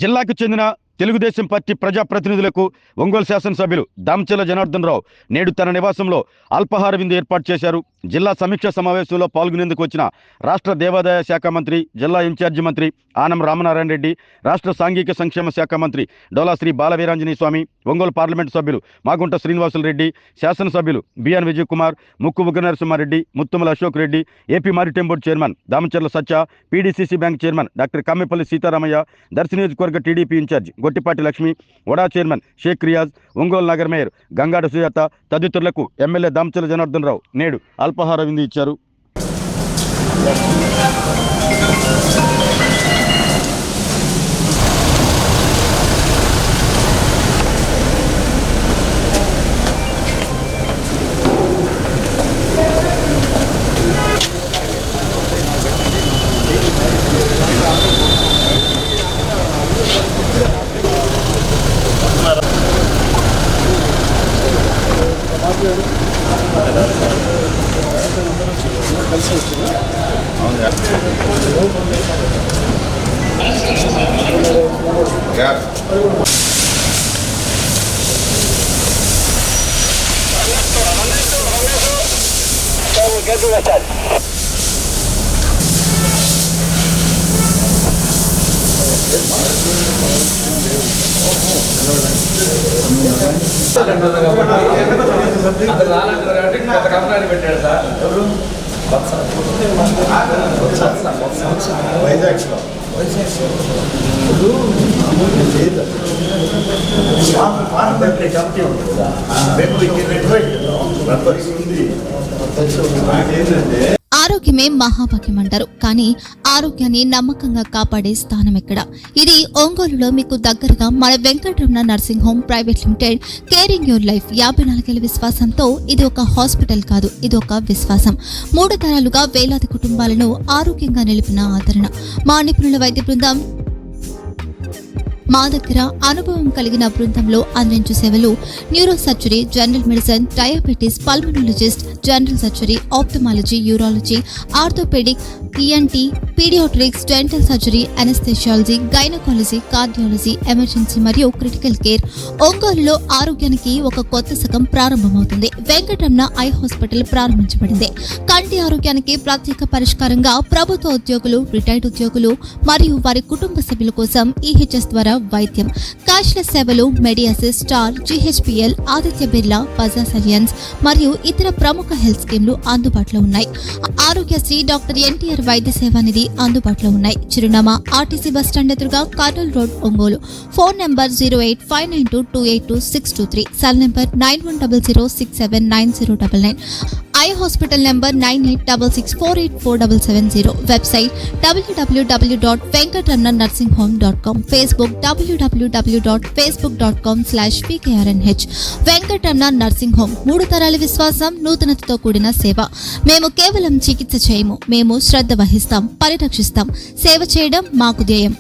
జిల్లాకు చెందిన తెలుగుదేశం పార్టీ ప్రజాప్రతినిధులకు ఒంగోలు శాసనసభ్యులు దామచర్ల జనార్దన్ రావు నేడు తన నివాసంలో అల్పాహార విందు ఏర్పాటు చేశారు. జిల్లా సమీక్ష సమావేశంలో పాల్గొనేందుకు వచ్చిన రాష్ట్ర దేవాదాయ శాఖ మంత్రి, జిల్లా ఇన్ఛార్జి మంత్రి ఆనం రామనారాయణ రెడ్డి, రాష్ట్ర సాంఘిక సంక్షేమ శాఖ మంత్రి డోలా శ్రీ బాలవీరాంజనేయ స్వామి, ఒంగోలు పార్లమెంటు సభ్యులు మాగుంట శ్రీనివాసులు రెడ్డి, శాసనసభ్యులు B N Vijay Kumar, Mukku Narasimha Reddy, Muthumala Ashok Reddy, AP maritime board chairman Damacharla Satya, PDCC bank chairman doctor Kammepalli Seetharamaiah, Darsi నియోజకవర్గ టీడీపీ ఇన్ఛార్జి గొట్టిపాటి లక్ష్మి, వడా చైర్మన్ షేక్ రియాజ్, ఒంగోలు నగర మేయర్ గంగాడ సుజాత తదితరులకు ఎమ్మెల్యే దామచర్ల జనార్దన్ రావు నేడు అల్పాహార విందు ఇచ్చారు. ఆరోగ్యమే మహాభాగ్యం అంటారు, కానీ ఆరోగ్యాన్ని నమ్మకంగా కాపాడే స్థానం ఎక్కడ? ఇది ఒంగోలులో మీకు దగ్గరగా మన Venkataramana nursing home private limited. Caring your life 54 ఏళ్ల విశ్వాసంతో ఇది ఒక హాస్పిటల్ కాదు, ఇది ఒక విశ్వాసం. 3 తరాలుగా వేలాది కుటుంబాలను ఆరోగ్యంగా నిలిపిన ఆదరణ. మా నిపుణుల వైద్య బృందం మా దగ్గర అనుభవం కలిగిన బృందంలో అందించే సేవలు neuro surgery, general medicine, diabetes, pulmonologist, general surgery, ophthalmology, urology, orthopaedic, ENT, paediatrics, dental surgery, anaesthesiology, gynaecology, cardiology, emergency మరియు క్రిటికల్ కేర్. ఒంగోలులో ఆరోగ్యానికి ఒక కొత్త శకం ప్రారంభమవుతుంది. వెంకటరమణ ఐ హాస్పిటల్ ప్రారంభించబడింది. కంటి ఆరోగ్యానికి ప్రత్యేక పరిష్కారంగా ప్రభుత్వ ఉద్యోగులు, రిటైర్డ్ ఉద్యోగులు మరియు వారి కుటుంబ సభ్యుల కోసం ఈహెచ్ఎస్ ద్వారా వైద్యం, క్యాష్లెస్ సేవలు, మెడియాసిస్, స్టార్, జీహెచ్పీఎల్, ఆదిత్య బిర్లా, బజాజ్ అలియన్స్ మరియు ఇతర ప్రముఖ హెల్త్ స్కీమ్లు అందుబాటులో ఉన్నాయి. ఆరోగ్యశ్రీ, డాక్టర్ ఎన్టీఆర్ వైద్య సేవా నిధి అందుబాటులో ఉన్నాయి. చిరునామా ఆర్టీసీ బస్టాండ్ ఎదురుగా, Kurnool road, Ongole. Phone number 08592282623, cell number 9100679099, eye hospital number 9866484770, website www.venkatramanarsinghome.com, Facebook www.facebook.com/pkrnh. Venkataramana nursing home, 3 తరాల విశ్వాసం, నూతనతతో కూడిన సేవ. మేము కేవలం చికిత్స చేయము, మేము శ్రద్ధ వహిస్తాం, పరిరక్షిస్తాం. సేవ చేయడం మాకు ధ్యేయం.